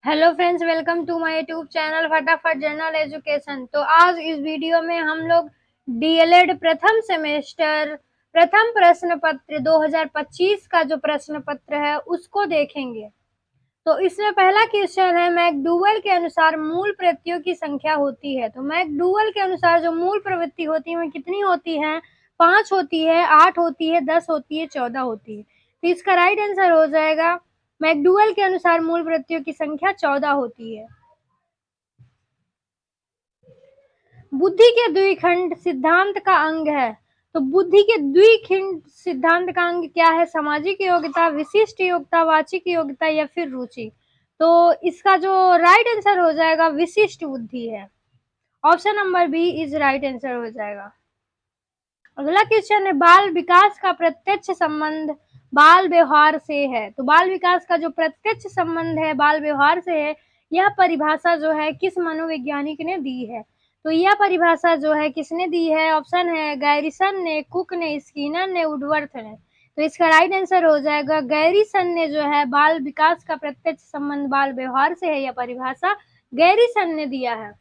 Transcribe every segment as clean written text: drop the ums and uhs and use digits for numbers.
Hello friends, welcome to my YouTube channel फटाफट general education. तो आज इस वीडियो में हम लोग डीएलएड प्रथम सेमेस्टर प्रथम प्रश्न पत्र 2025 का जो प्रश्न पत्र है उसको देखेंगे। तो इसमें पहला क्वेश्चन है, मैकडूगल के अनुसार मूल प्रवृत्तियों की संख्या होती है। तो मैकडूगल के अनुसार जो मूल प्रवृत्ति होती है वो कितनी होती है? 5 होती है, 8 होती है, 10 होती है, 14 होती है। तो इसका राइट आंसर हो जाएगा, मैकडूगल के अनुसार मूल प्रवृत्तियों की संख्या 14 होती है। बुद्धि के द्विखंड सिद्धांत का अंग है। तो बुद्धि के द्विखंड सिद्धांत का अंग क्या है? सामाजिक योग्यता, विशिष्ट योग्यता, वाचिक योग्यता या फिर रुचि। तो इसका जो राइट आंसर हो जाएगा विशिष्ट बुद्धि है। Option number B is right answer हो जाएगा। अगला क्वेश्चन है, बाल विकास का प्रत्यक्ष संबंध बाल व्यवहार से है। तो बाल विकास का जो प्रत्यक्ष संबंध है बाल व्यवहार से है, यह परिभाषा जो है किस मनोवैज्ञानिक ने दी है? तो यह परिभाषा जो है किसने दी है? ऑप्शन है गैरिसन ने, कुक ने, स्किनर ने, वुडवर्थ ने। तो इसका राइट आंसर हो जाएगा गैरिसन ने जो है बाल विकास का प्रत्यक्ष संबंध बाल व्यवहार से है, यह परिभाषा गैरिसन ने दिया है।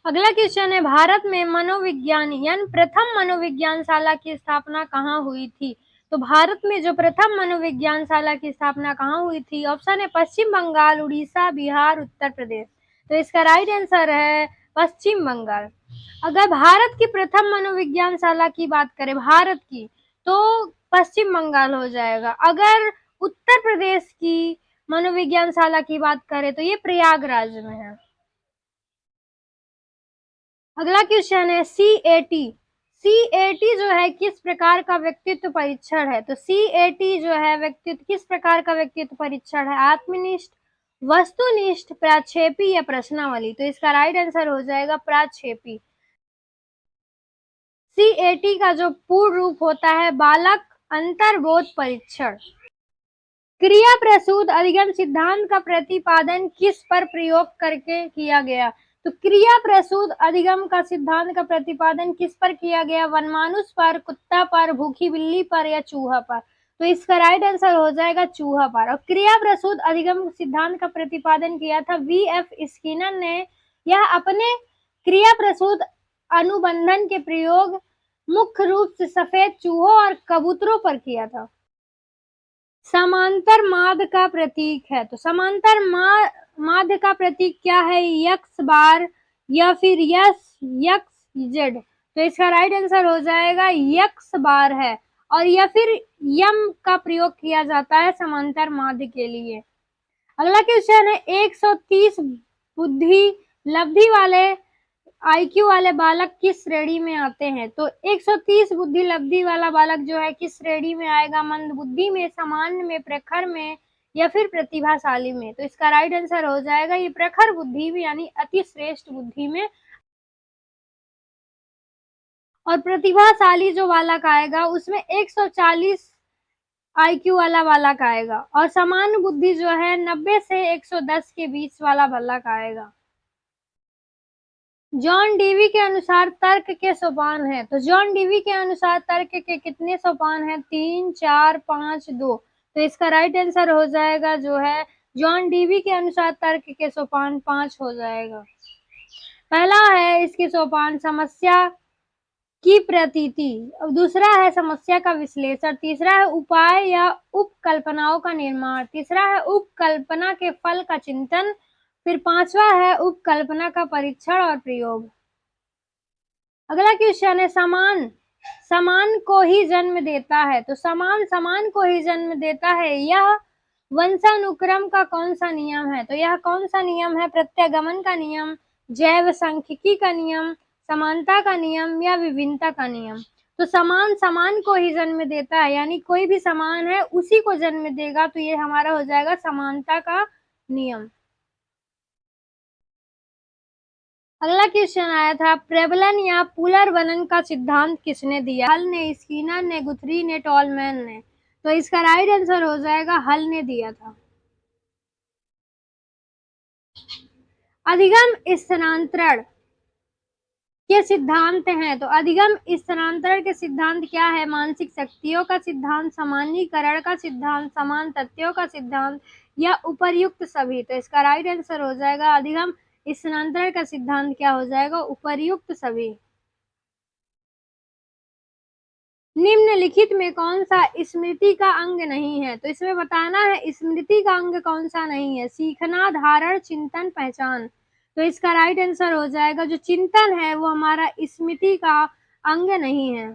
अगला क्वेश्चन है, भारत में मनोविज्ञान यानी प्रथम मनोविज्ञानशाला की स्थापना कहाँ हुई थी? तो भारत में जो प्रथम मनोविज्ञानशाला की स्थापना कहाँ हुई थी? ऑप्शन है पश्चिम बंगाल, उड़ीसा, बिहार, उत्तर प्रदेश। तो इसका राइट आंसर है पश्चिम बंगाल। अगर भारत की प्रथम मनोविज्ञानशाला की बात करें भारत की, तो पश्चिम बंगाल हो जाएगा। अगर उत्तर प्रदेश की मनोविज्ञानशाला की बात करें तो ये प्रयागराज में है। अगला क्वेश्चन है, सीएटी। सीएटी जो है किस प्रकार का व्यक्तित्व परीक्षण है? तो सीएटी जो है व्यक्तित्व किस प्रकार का व्यक्तित्व परीक्षण है? आत्मनिष्ठ, वस्तुनिष्ठ, प्रक्षेपी या प्रश्नावली। तो इसका राइट आंसर हो जाएगा प्रक्षेपी। सीएटी का जो पूर्ण रूप होता है बालक अंतर्बोध परीक्षण। क्रिया प्रसूत अधिगम सिद्धांत का प्रतिपादन किस पर प्रयोग करके किया गया? तो क्रिया प्रसूत अधिगम का सिद्धांत का प्रतिपादन किस पर किया गया? वनमानुष पर, कुत्ता पर, भूखी बिल्ली पर या चूहा पर। तो इसका राइट आंसर हो जाएगा चूहा पर। और क्रिया प्रसूत अधिगम सिद्धांत का प्रतिपादन किया था वीएफ स्किनर ने। यह अपने क्रिया प्रसूत अनुबंधन के प्रयोग मुख्य रूप से सफेद चूहों और कबूतरों पर किया था। समांतर माध्य का प्रतीक है। तो समांतर माध्य का प्रतीक क्या है? यक्स बार या फिर यस यक्स जेड। तो इसका राइट आंसर हो जाएगा यक्स बार है। और या फिर यम का प्रयोग किया जाता है समांतर माध्य के लिए। अगला क्वेश्चन है, 130 बुद्धि लब्धि वाले आईक्यू वाले बालक किस श्रेणी में आते हैं? तो 130 बुद्धि लब्धि वाला बालक जो है किस श्रेणी में आएगा? मंद बुद्धि में, सामान्य में, प्रखर में या फिर प्रतिभाशाली में। तो इसका राइट आंसर हो जाएगा ये प्रखर बुद्धि में यानी अति श्रेष्ठ बुद्धि में। और प्रतिभाशाली जो बालक आएगा उसमें 140 आईक्यू वाला बालक आएगा। और सामान्य बुद्धि जो है 90 से 110 के बीच वाला बालक आएगा। जॉन डीवी के अनुसार तर्क के सोपान है। तो जॉन डीवी के अनुसार तर्क के कितने सोपान हैं? 3, 4, 5, 2। तो इसका राइट आंसर हो जाएगा जो है जॉन डीवी के अनुसार तर्क के सोपान 5 हो जाएगा। पहला है इसके सोपान समस्या की प्रतीति, दूसरा है समस्या का विश्लेषण, तीसरा है उपाय या उपकल्पनाओं का निर्माण, तीसरा है उपकल्पना के फल का चिंतन, फिर पांचवा है उपकल्पना का परीक्षण और प्रयोग। अगला क्वेश्चन है, समान समान को ही जन्म देता है। तो समान समान को ही जन्म देता है, यह वंशानुक्रम का कौन सा नियम है? तो यह कौन सा नियम है? प्रत्यागमन का नियम, जैव सांख्यिकी का नियम, समानता का नियम या विभिन्नता का नियम। तो समान समान को ही जन्म देता है यानी कोई भी समान है उसी को जन्म देगा। तो ये हमारा हो जाएगा समानता का नियम। अगला क्वेश्चन आया था, प्रबलन या पुनर्वनन का सिद्धांत किसने दिया? हल ने, स्किनर ने, गुथरी ने, टॉलमैन ने। तो इसका राइट आंसर हो जाएगा हल ने दिया था। अधिगम स्थानांतरण के सिद्धांत हैं। तो अधिगम स्थानांतरण के सिद्धांत क्या है? मानसिक शक्तियों का सिद्धांत, सामान्यीकरण का सिद्धांत, समान तथ्यों का सिद्धांत या उपर्युक्त सभी। तो इसका राइट आंसर हो जाएगा अधिगम स्थानांतरण का सिद्धांत क्या हो जाएगा? उपर्युक्त सभी। निम्नलिखित में कौन सा स्मृति का अंग नहीं है? तो इसमें बताना है स्मृति का अंग कौन सा नहीं है। सीखना, धारण, चिंतन, पहचान। तो इसका राइट आंसर हो जाएगा जो चिंतन है वो हमारा स्मृति का अंग नहीं है।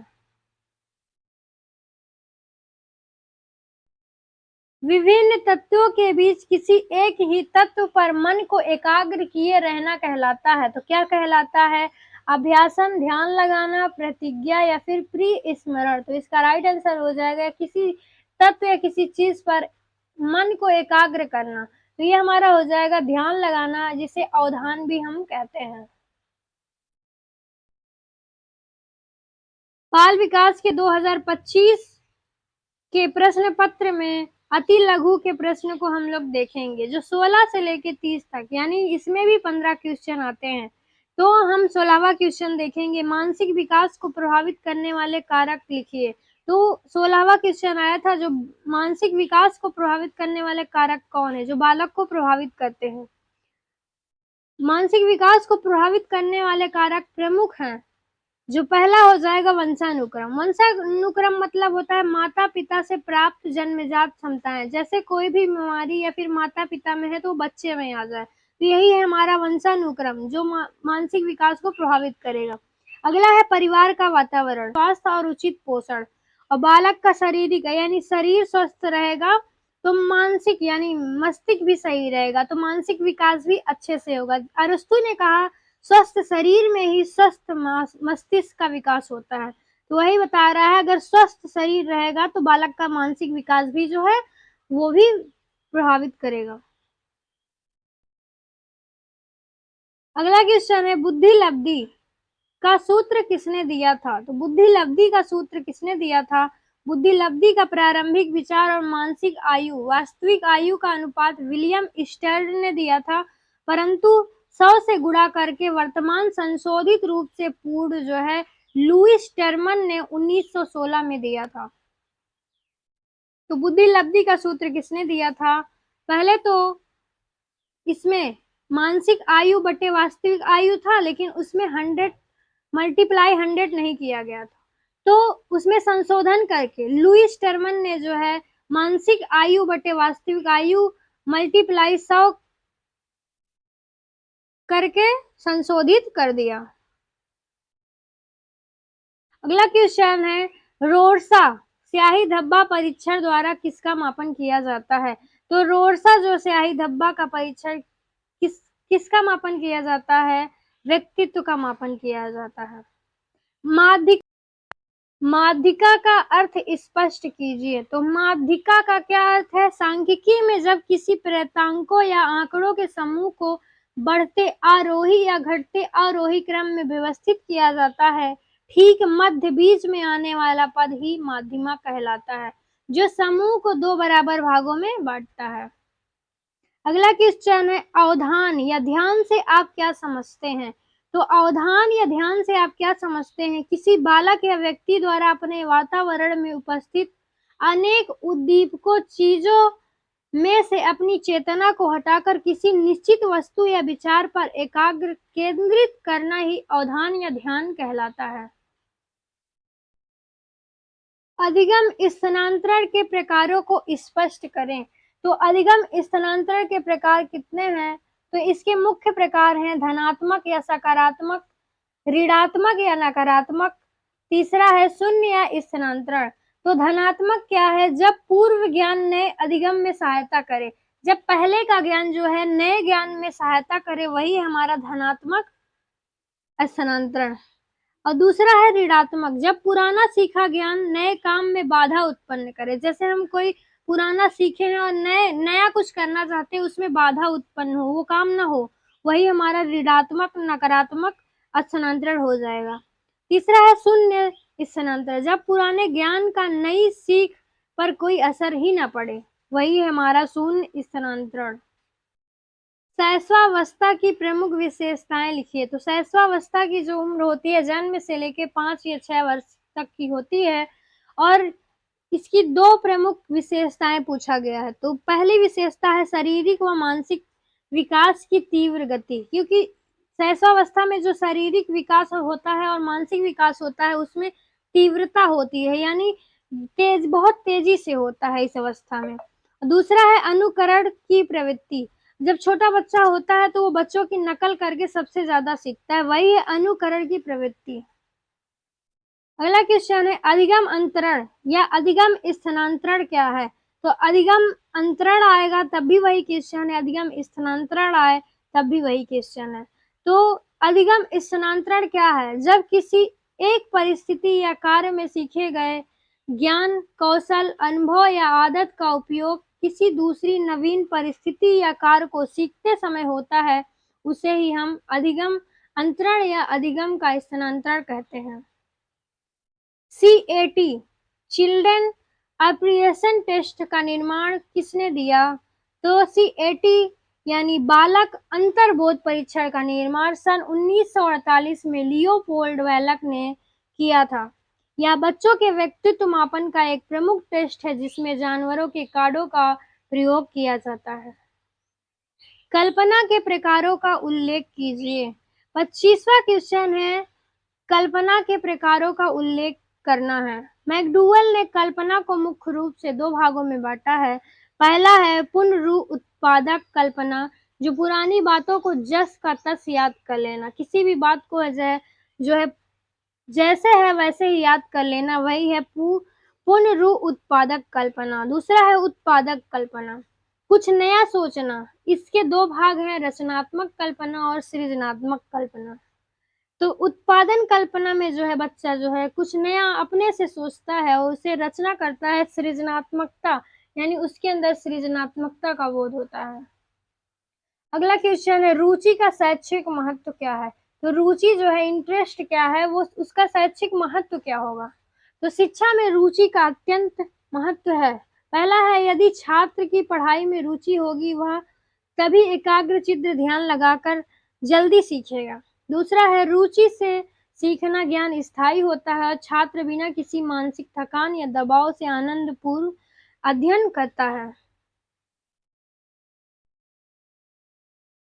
विभिन्न तत्वों के बीच किसी एक ही तत्व पर मन को एकाग्र किए रहना कहलाता है। तो क्या कहलाता है? अभ्यासन, ध्यान लगाना, प्रतिज्ञा या फिर प्रिय स्मरण। तो इसका राइट आंसर हो जाएगा किसी तत्व या किसी चीज पर मन को एकाग्र करना। तो ये हमारा हो जाएगा ध्यान लगाना, जिसे अवधान भी हम कहते हैं। बाल विकास के 2025 के प्रश्न पत्र में अति लघु के प्रश्न को हम लोग देखेंगे जो 16 से लेके 30 तक, यानी इसमें भी 15 क्वेश्चन आते हैं। तो हम 16वां क्वेश्चन देखेंगे, मानसिक विकास को प्रभावित करने वाले कारक लिखिए। तो 16वां क्वेश्चन आया था जो मानसिक विकास को प्रभावित करने वाले कारक कौन है, जो बालक को प्रभावित करते हैं। मानसिक विकास को प्रभावित करने वाले कारक प्रमुख हैं। जो पहला हो जाएगा वंशानुक्रम। वंशानुक्रम मतलब होता है माता पिता से प्राप्त जन्मजात क्षमताएं, जैसे कोई भी बीमारी या फिर माता पिता में है तो बच्चे में आ जाए। तो यही है हमारा वंशानुक्रम जो मानसिक विकास को प्रभावित करेगा। अगला है परिवार का वातावरण, स्वास्थ्य और उचित पोषण। और बालक का शारीरिक यानी शरीर स्वस्थ रहेगा तो मानसिक यानी मस्तिष्क भी सही रहेगा, तो मानसिक विकास भी अच्छे से होगा। अरस्तु ने कहा स्वस्थ शरीर में ही स्वस्थ मस्तिष्क का विकास होता है। तो वही बता रहा है अगर स्वस्थ शरीर रहेगा तो बालक का मानसिक विकास भी जो है वो भी प्रभावित करेगा। अगला क्वेश्चन है बुद्धि लब्धि का सूत्र किसने दिया था? तो बुद्धि लब्धि का सूत्र किसने दिया था? बुद्धि लब्धि का प्रारंभिक विचार और मानसिक आयु वास्तविक आयु का अनुपात विलियम स्टर्ड ने दिया था, परंतु 100 से गुणा करके वर्तमान संशोधित रूप से पूर्ण जो है लुईस टर्मन ने 1916 में दिया था। तो बुद्धि लब्धि का सूत्र किसने दिया था? पहले तो इसमें मानसिक आयु बटे वास्तविक आयु था, लेकिन उसमें 100 मल्टीप्लाई 100 नहीं किया गया था, तो उसमें संशोधन करके लुईस टर्मन ने जो है मानसिक आयु बटे वास्तविक आयु मल्टीप्लाई 100 करके संशोधित कर दिया। अगला क्वेश्चन है रोरसा स्याही धब्बा परीक्षण द्वारा किसका मापन किया जाता है? तो रोरसा जो स्याही धब्बा का परीक्षण किसका मापन किया जाता है? व्यक्तित्व का मापन किया जाता है। माध्यिक माध्यिका का अर्थ स्पष्ट कीजिए। तो माध्यिका का क्या अर्थ है? सांख्यिकी में जब किसी प्रेतांकों या आंकड़ों के समूह को बढ़ते आरोही या घटते आरोही क्रम में व्यवस्थित किया जाता है, ठीक मध्य बीच में आने वाला पद ही माध्यिमा कहलाता है, जो समूह को दो बराबर भागों में बांटता है। अगला क्वेश्चन है अवधान या ध्यान से आप क्या समझते हैं? तो अवधान या ध्यान से आप क्या समझते हैं? किसी बालक या व्यक्ति द्वारा अपने वातावरण में उपस्थित अनेक उद्दीपकों चीजों में से अपनी चेतना को हटाकर किसी निश्चित वस्तु या विचार पर एकाग्र केंद्रित करना ही अवधान या ध्यान कहलाता है। अधिगम स्थानांतरण के प्रकारों को स्पष्ट करें। तो अधिगम स्थानांतरण के प्रकार कितने हैं? तो इसके मुख्य प्रकार हैं धनात्मक या सकारात्मक, ऋणात्मक या नकारात्मक, तीसरा है शून्य या स्थानांतरण। तो धनात्मक क्या है? जब पूर्व ज्ञान नए अधिगम में सहायता करे, जब पहले का ज्ञान जो है नए ज्ञान में सहायता करे वही हमारा धनात्मक स्थानांतरण। और दूसरा है ऋणात्मक, जब पुराना सीखा ज्ञान नए काम में बाधा उत्पन्न करे, जैसे हम कोई पुराना सीखे हैं और नया कुछ करना चाहते हैं उसमें बाधा उत्पन्न हो, वो काम ना हो, वही हमारा ऋणात्मक नकारात्मक स्थानांतरण हो जाएगा। तीसरा है शून्य स्थानांतरण, जब पुराने ज्ञान का नई सीख पर कोई असर ही ना पड़े, वही हमारा शून्य स्थानांतरण। शैशवावस्था की प्रमुख विशेषताएं लिखिए। तो शैशवावस्था की जो उम्र होती है जन्म से लेके 5 या 6 वर्ष तक की होती है और इसकी 2 प्रमुख विशेषताएं पूछा गया है। तो पहली विशेषता है शारीरिक व मानसिक विकास की तीव्र गति, क्योंकि शैशवावस्था में जो शारीरिक विकास होता है और मानसिक विकास होता है उसमें तीव्रता होती है, यानी बहुत तेजी से होता है इस अवस्था में। दूसरा है अनुकरण की प्रवृत्ति। जब छोटा बच्चा होता है तो वो बच्चों की नकल करके सबसे ज्यादा सीखता है, वही है अनुकरण की प्रवृत्ति। अगला क्वेश्चन है अधिगम अंतरण या अधिगम स्थानांतरण क्या है। तो अधिगम अंतरण आएगा तब भी वही क्वेश्चन है, अधिगम स्थानांतरण आए तब भी वही क्वेश्चन है। तो अधिगम स्थानांतरण क्या है? जब किसी एक परिस्थिति या कार्य में सीखे गए ज्ञान, कौशल, अनुभव या आदत का उपयोग किसी दूसरी नवीन परिस्थिति या कार्य को सीखते समय होता है, उसे ही हम अधिगम अंतरण या अधिगम का स्थानांतरण कहते हैं। CAT चिल्ड्रन अप्रिसिएशन टेस्ट का निर्माण किसने दिया? तो CAT यानी बालक अंतर्बोध परीक्षण का निर्माण सन 1948 में लियोपोल्ड वैलक ने किया था। यह बच्चों के व्यक्तित्व मापन का एक प्रमुख टेस्ट है जिसमें जानवरों के कार्डों का प्रयोग किया जाता है। कल्पना के प्रकारों का उल्लेख कीजिए। 25वां क्वेश्चन है कल्पना के प्रकारों का उल्लेख करना है। मैकडूगल ने कल्पना को मुख्य रूप से 2 भागों में बांटा है। पहला है पुनरुत्पादक कल्पना, जो पुरानी बातों को जस का तस याद कर लेना, किसी भी बात को जो है जैसे है वैसे ही याद कर लेना, वही है पुनरुत्पादक कल्पना। दूसरा है उत्पादक कल्पना, कुछ नया सोचना। इसके 2 भाग हैं, रचनात्मक कल्पना और सृजनात्मक कल्पना। तो उत्पादन कल्पना में जो है बच्चा जो है कुछ नया अपने से सोचता है और उसे रचना करता है। सृजनात्मकता यानी उसके अंदर सृजनात्मकता का बोध होता है। अगला क्वेश्चन है रुचि का शैक्षिक महत्व क्या है। तो रुचि जो है इंटरेस्ट क्या है, वो उसका शैक्षिक महत्व क्या होगा। तो शिक्षा में रुचि का अत्यंत महत्व है। पहला है यदि छात्र की पढ़ाई में रुचि होगी वह तभी एकाग्रचित्त ध्यान लगाकर जल्दी सीखेगा। दूसरा है रुचि से सीखना ज्ञान स्थायी होता है और छात्र बिना किसी मानसिक थकान या दबाव से आनंदपूर्ण अध्ययन करता है।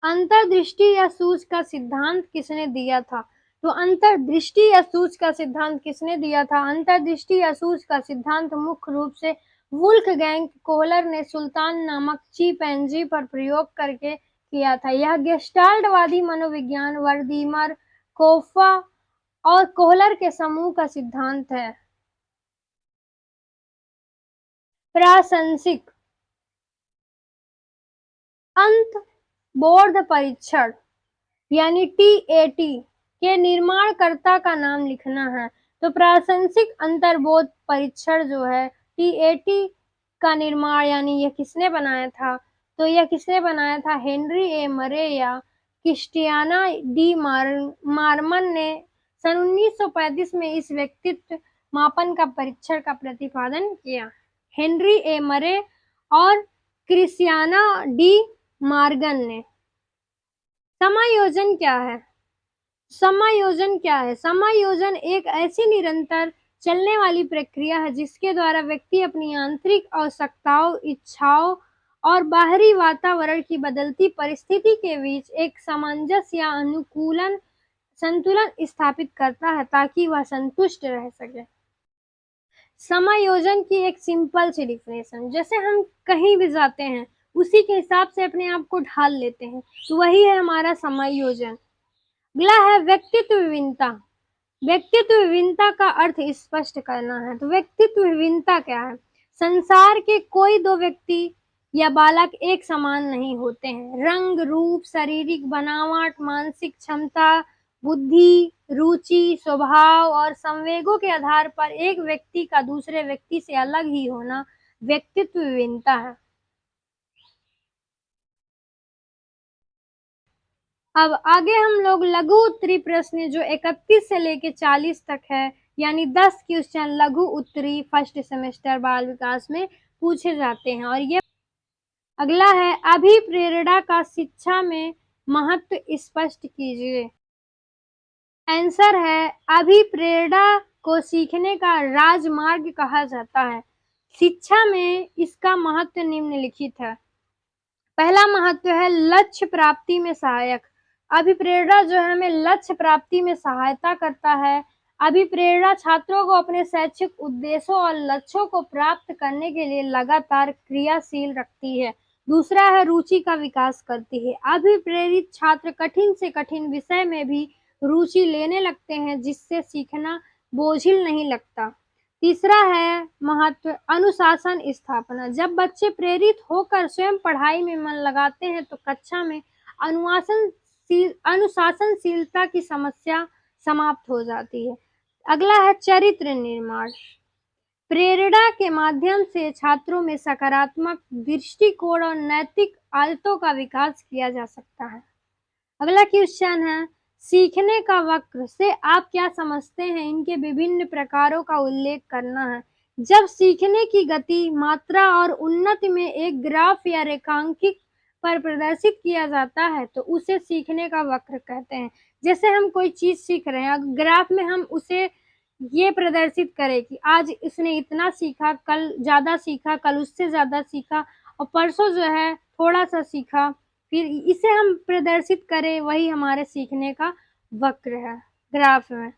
अंतर्दृष्टि या सूझ का सिद्धांत किसने दिया था। तो अंतर्दृष्टि या सूझ का सिद्धांत किसने दिया था? अंतर्दृष्टि या सूझ का सिद्धांत मुख्य रूप से वुल्फगैंग कोहलर ने सुल्तान नामक चिंपैंजी पर प्रयोग करके किया था। यह गेस्टाल्टवादी मनोविज्ञान वर्दीमर, कोफा और कोहलर के समूह का सिद्धांत है। प्रासंगिक अंत बोर्ड परीक्षण यानी TAT के निर्माणकर्ता का नाम लिखना है। तो प्रासंगिक अंतर्बोध परीक्षण जो है TAT का निर्माण यानी यह किसने बनाया था? तो यह किसने बनाया था? हेनरी ए मरे या क्रिस्टियाना डी मार्मन ने सन 1935 में इस व्यक्तित्व मापन का परीक्षण का प्रतिपादन किया। हेनरी ए मरे और क्रिस्टियाना डी मार्गन ने। समायोजन क्या है? समायोजन क्या है? समायोजन एक ऐसी निरंतर चलने वाली प्रक्रिया है जिसके द्वारा व्यक्ति अपनी आंतरिक आवश्यकताओं, इच्छाओं और बाहरी वातावरण की बदलती परिस्थिति के बीच एक सामंजस्य या अनुकूलन संतुलन स्थापित करता है ताकि वह संतुष्ट रह सके। समायोजन की एक सिंपल सी डिफिनेशन, जैसे हम कहीं भी जाते हैं उसी के हिसाब से अपने आप को ढाल लेते हैं, तो वही है हमारा समायोजन। अगला है व्यक्तित्व विभिन्नता। व्यक्तित्व विभिन्नता का अर्थ स्पष्ट करना है। तो व्यक्तित्व विभिन्नता क्या है? संसार के कोई 2 व्यक्ति या बालक एक समान नहीं होते हैं। रंग, रूप, शारीरिक बनावट, मानसिक क्षमता, बुद्धि, रुचि, स्वभाव और संवेगों के आधार पर एक व्यक्ति का दूसरे व्यक्ति से अलग ही होना व्यक्तित्व विभिन्नता है। अब आगे हम लोग लघु उत्तरी प्रश्न जो 31 से लेके 40 तक है, यानी 10 क्वेश्चन लघु उत्तरी फर्स्ट सेमेस्टर बाल विकास में पूछे जाते हैं। और ये अगला है अभिप्रेरणा का शिक्षा में महत्व स्पष्ट कीजिए। आंसर है अभिप्रेरणा को सीखने का राजमार्ग कहा जाता है। शिक्षा में इसका महत्व निम्नलिखित है। पहला महत्व है लक्ष्य प्राप्ति में सहायक। अभिप्रेरणा जो है हमें लक्ष्य प्राप्ति में सहायता करता है। अभिप्रेरणा छात्रों को अपने शैक्षिक उद्देश्यों और लक्ष्यों को प्राप्त करने के लिए लगातार क्रियाशील रखती है। दूसरा है रुचि का विकास करती है। अभिप्रेरित छात्र कठिन से कठिन विषय में भी रुचि लेने लगते हैं, जिससे सीखना बोझिल नहीं लगता। तीसरा है महत्व अनुशासन स्थापना। जब बच्चे प्रेरित होकर स्वयं पढ़ाई में मन लगाते हैं तो कक्षा में अनुशासनशीलता की समस्या समाप्त हो जाती है। अगला है चरित्र निर्माण। प्रेरणा के माध्यम से छात्रों में सकारात्मक दृष्टिकोण और नैतिक आदतों का विकास किया जा सकता है। अगला क्वेश्चन है सीखने का वक्र से आप क्या समझते हैं? इनके विभिन्न प्रकारों का उल्लेख करना है। जब सीखने की गति, मात्रा और उन्नति में एक ग्राफ या रेखांकित पर प्रदर्शित किया जाता है तो उसे सीखने का वक्र कहते हैं। जैसे हम कोई चीज सीख रहे हैं, ग्राफ में हम उसे ये प्रदर्शित करें कि आज इसने इतना सीखा, कल ज्यादा सीखा, कल उससे ज्यादा सीखा और परसों जो है थोड़ा सा सीखा, फिर इसे हम प्रदर्शित करें, वही हमारे सीखने का वक्र है ग्राफ में।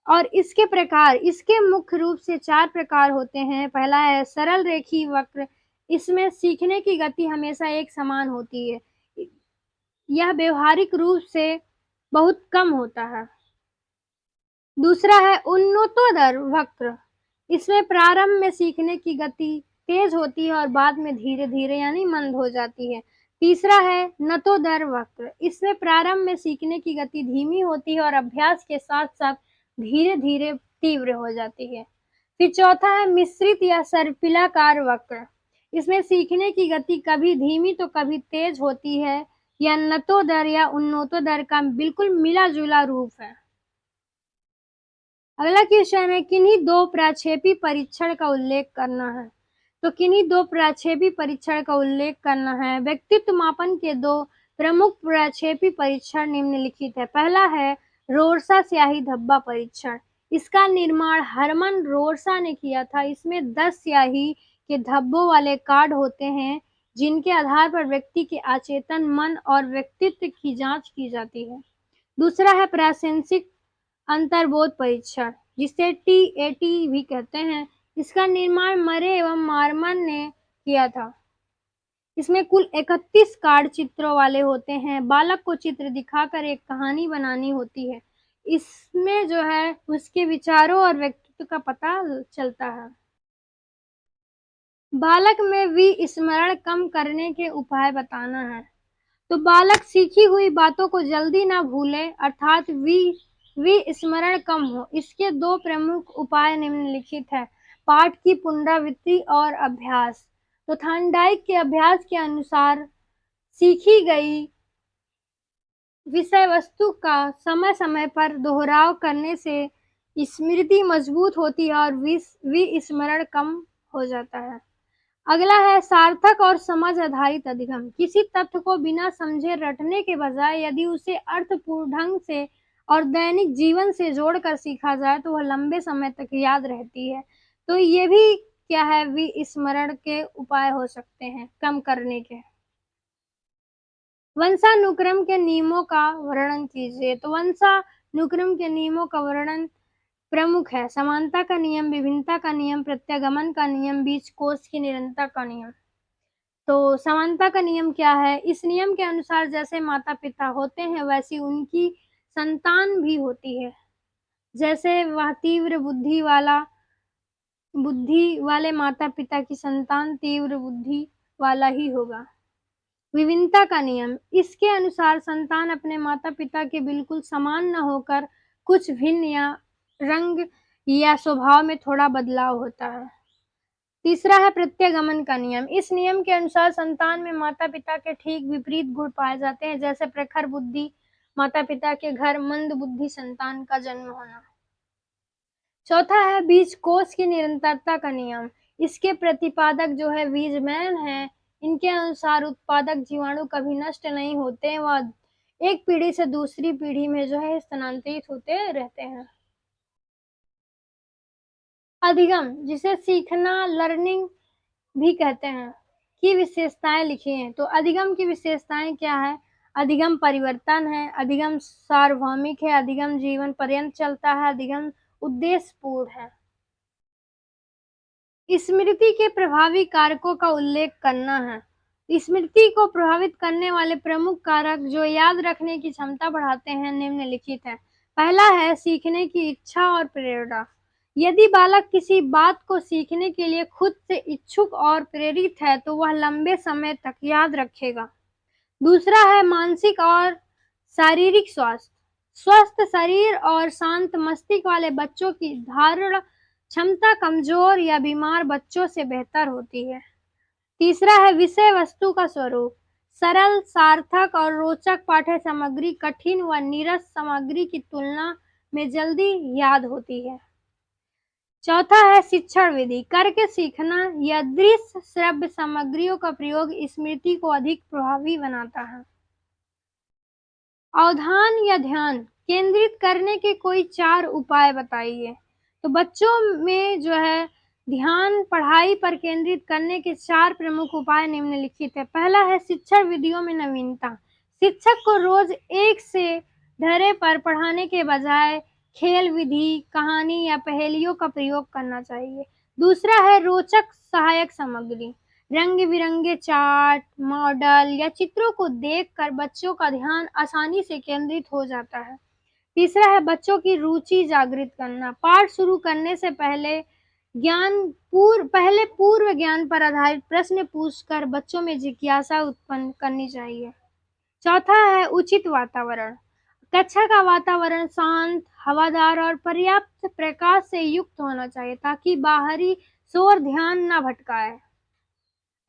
और इसके प्रकार, इसके मुख्य रूप से 4 प्रकार होते हैं। पहला है सरल रेखीय वक्र। इसमें सीखने की गति हमेशा एक समान होती है। यह व्यवहारिक रूप से बहुत कम होता है। दूसरा है उन्नतोदर वक्र। इसमें प्रारंभ में सीखने की गति तेज होती है और बाद में धीरे धीरे यानी मंद हो जाती है। तीसरा है नतोदर वक्र। इसमें प्रारंभ में सीखने की गति धीमी होती है और अभ्यास के साथ साथ धीरे धीरे तीव्र हो जाती है। फिर चौथा है मिश्रित या सर्पिलाकार वक्र। इसमें सीखने की गति कभी धीमी तो कभी तेज होती है। यह नतोदर या उन्नतोदर का बिल्कुल मिला जुला रूप है। अगला क्वेश्चन है किन्हीं 2 प्रक्षेपी परीक्षण का उल्लेख करना है। तो किन्हीं 2 प्रक्षेपी परीक्षण का उल्लेख करना है। व्यक्तित्व मापन के 2 प्रमुख प्रक्षेपी परीक्षण निम्नलिखित है। पहला है रोरसा स्याही धब्बा परीक्षण। इसका निर्माण हरमन रोरसा ने किया था। इसमें 10 स्याही के धब्बों वाले कार्ड होते हैं, जिनके आधार पर व्यक्ति के अचेतन मन और व्यक्तित्व की जांच की जाती है। दूसरा है प्रासेंसिक अंतर्बोध परीक्षण, जिसे टीएटी भी कहते हैं। इसका निर्माण मरे एवं मारमन ने किया था। इसमें कुल 31 कार्ड चित्रों वाले होते हैं। बालक को चित्र दिखाकर एक कहानी बनानी होती है। इसमें जो है उसके विचारों और व्यक्तित्व का पता चलता है। बालक में विस्मरण कम करने के उपाय बताना है। तो बालक सीखी हुई बातों को जल्दी ना भूले, अर्थात विस्मरण कम हो। इसके 2 प्रमुख उपाय निम्नलिखित है। पाठ की पुनरावृत्ति और अभ्यास। तो थॉर्नडाइक के अभ्यास के अनुसार सीखी गई विषय वस्तु का समय समय पर दोहराव करने से स्मृति मजबूत होती है और विस्मरण कम हो जाता है। अगला है सार्थक और समझ आधारित अधिगम। किसी तथ्य को बिना समझे रटने के बजाय यदि उसे अर्थपूर्ण ढंग से और दैनिक जीवन से जोड़कर सीखा जाए तो वह लंबे समय तक याद रहती है। तो ये भी क्या है, विस्मरण के उपाय हो सकते हैं कम करने के। वंशानुक्रम के नियमों का वर्णन कीजिए। तो वंशानुक्रम के नियमों का वर्णन प्रमुख है समानता का नियम, विभिन्नता का नियम, प्रत्यागमन का नियम, बीज कोष की निरंतरता का नियम। तो समानता का नियम क्या है? इस नियम के अनुसार जैसे माता पिता होते हैं वैसी उनकी संतान भी होती है। जैसे वह तीव्र बुद्धि वाले माता पिता की संतान तीव्र बुद्धि वाला ही होगा। विभिन्नता का नियम, इसके अनुसार संतान अपने माता पिता के बिल्कुल समान न होकर कुछ भिन्न या रंग या स्वभाव में थोड़ा बदलाव होता है। तीसरा है प्रत्यागमन का नियम। इस नियम के अनुसार संतान में माता पिता के ठीक विपरीत गुण पाए जाते हैं, जैसे प्रखर बुद्धि माता पिता के घर, मंद बुद्धि संतान का जन्म होना। चौथा है बीज कोष की निरंतरता का नियम। इसके प्रतिपादक जो है वीजमैन है। इनके अनुसार उत्पादक जीवाणु कभी नष्ट नहीं होते, वह एक पीढ़ी से दूसरी पीढ़ी में जो है स्थानांतरित होते रहते हैं। अधिगम, जिसे सीखना लर्निंग भी कहते हैं, की विशेषताएं लिखी हैं। तो अधिगम की विशेषताएं क्या है? अधिगम परिवर्तन है, अधिगम सार्वभौमिक है, अधिगम जीवन पर्यंत चलता है, अधिगम उद्देश्यपूर्ण है। स्मृति के प्रभावी कारकों का उल्लेख करना है। स्मृति को प्रभावित करने वाले प्रमुख कारक जो याद रखने की क्षमता बढ़ाते हैं निम्नलिखित हैं। पहला है सीखने की इच्छा और प्रेरणा। यदि बालक किसी बात को सीखने के लिए खुद से इच्छुक और प्रेरित है तो वह लंबे समय तक याद रखेगा। दूसरा है मानसिक और शारीरिक स्वास्थ्य। स्वस्थ शरीर और शांत मस्तिष्क वाले बच्चों की धारणा क्षमता कमजोर या बीमार बच्चों से बेहतर होती है। तीसरा है विषय वस्तु का स्वरूप। सरल, सार्थक और रोचक पाठ्य सामग्री कठिन व नीरस सामग्री की तुलना में जल्दी याद होती है। चौथा है शिक्षण विधि। करके सीखना या दृश्य श्रव्य सामग्रियों का प्रयोग स्मृति को अधिक प्रभावी बनाता है। अवधान या ध्यान केंद्रित करने के कोई 4 उपाय बताइए। तो बच्चों में जो है ध्यान पढ़ाई पर केंद्रित करने के 4 प्रमुख उपाय निम्नलिखित है। पहला है शिक्षण विधियों में नवीनता। शिक्षक को रोज एक से ढरे पर पढ़ाने के बजाय खेल विधि, कहानी या पहेलियों का प्रयोग करना चाहिए। दूसरा है रोचक सहायक सामग्री। रंग बिरंगे चार्ट, मॉडल या चित्रों को देखकर बच्चों का ध्यान आसानी से केंद्रित हो जाता है। तीसरा है बच्चों की रुचि जागृत करना। पाठ शुरू करने से पहले पूर्व ज्ञान पर आधारित प्रश्न पूछकर बच्चों में जिज्ञासा उत्पन्न करनी चाहिए। चौथा है उचित वातावरण। कक्षा का वातावरण शांत, हवादार और पर्याप्त प्रकाश से युक्त होना चाहिए ताकि बाहरी शोर ध्यान न भटकाए।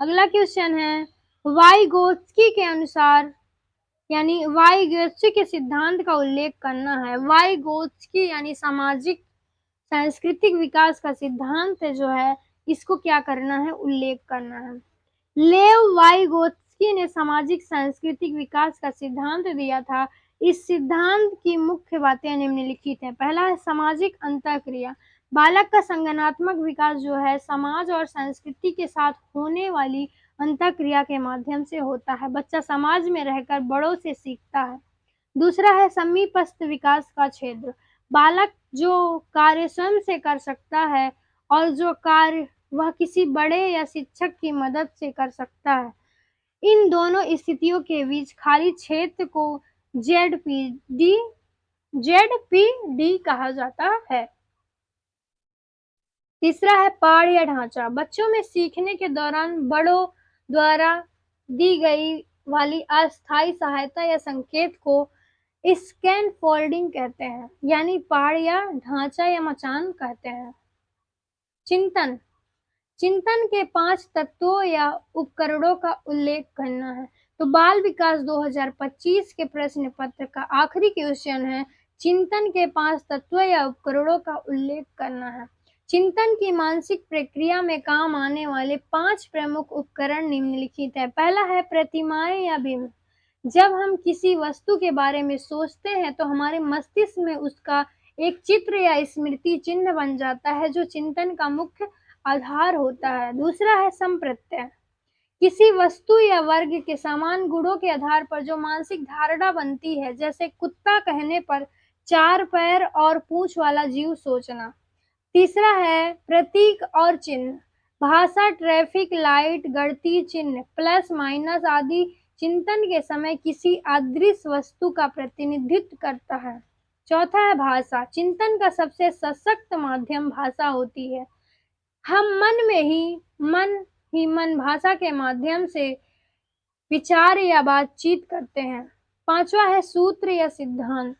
अगला क्वेश्चन है वाइगोत्स्की के अनुसार यानी वाइगोत्स्की के सिद्धांत का उल्लेख करना है। वाइगोत्स्की यानी सामाजिक सांस्कृतिक विकास का सिद्धांत जो है इसको क्या करना है, उल्लेख करना है। लेव वाइगोत्स्की ने सामाजिक सांस्कृतिक विकास का सिद्धांत दिया था। इस सिद्धांत की मुख्य बातें निम्नलिखित हैं। पहला है सामाजिक अंतःक्रिया। बालक का संज्ञानात्मक विकास जो है समाज और संस्कृति के साथ होने वाली अंतःक्रिया के माध्यम से होता है। बच्चा समाज में रहकर बड़ों से सीखता है। दूसरा है समीपस्थ विकास का क्षेत्र। बालक जो कार्य स्वयं से कर सकता है और जो कार्य वह किसी बड़े या शिक्षक की मदद से कर सकता है। इन दोनों स्थितियों के बीच खाली क्षेत्र को जेडपीडी कहा जाता है। तीसरा है पाठ या ढांचा। बच्चों में सीखने के दौरान बड़ों द्वारा दी गई वाली अस्थायी सहायता या संकेत को स्कैन फोल्डिंग कहते हैं, यानी पहाड़ या ढांचा या मचान कहते हैं। चिंतन चिंतन के 5 तत्वों या उपकरणों का उल्लेख करना है। तो बाल विकास 2025 के प्रश्न पत्र का आखिरी क्वेश्चन है चिंतन के 5 तत्वों या उपकरणों का उल्लेख करना है। चिंतन की मानसिक प्रक्रिया में काम आने वाले 5 प्रमुख उपकरण निम्नलिखित है। पहला है प्रतिमाएं या बिंब। जब हम किसी वस्तु के बारे में सोचते हैं तो हमारे मस्तिष्क में उसका एक चित्र या स्मृति चिन्ह बन जाता है जो चिंतन का मुख्य आधार होता है। दूसरा है संप्रत्यय। किसी वस्तु या वर्ग के समान गुणों के आधार पर जो मानसिक धारणा बनती है, जैसे कुत्ता कहने पर 4 पैर और पूंछ वाला जीव सोचना। तीसरा है प्रतीक और चिन्ह। भाषा, ट्रैफिक लाइट, गणितीय चिन्ह, प्लस माइनस आदि चिंतन के समय किसी अदृश्य वस्तु का प्रतिनिधित्व करता है। चौथा है भाषा। चिंतन का सबसे सशक्त माध्यम भाषा होती है। हम मन भाषा के माध्यम से विचार या बातचीत करते हैं। पांचवा है सूत्र या सिद्धांत।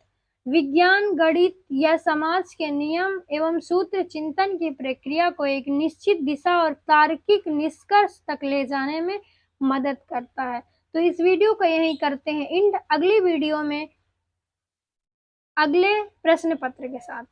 विज्ञान, गणित या समाज के नियम एवं सूत्र चिंतन की प्रक्रिया को एक निश्चित दिशा और तार्किक निष्कर्ष तक ले जाने में मदद करता है। तो इस वीडियो को यहीं करते हैं एंड, अगली वीडियो में अगले प्रश्न पत्र के साथ।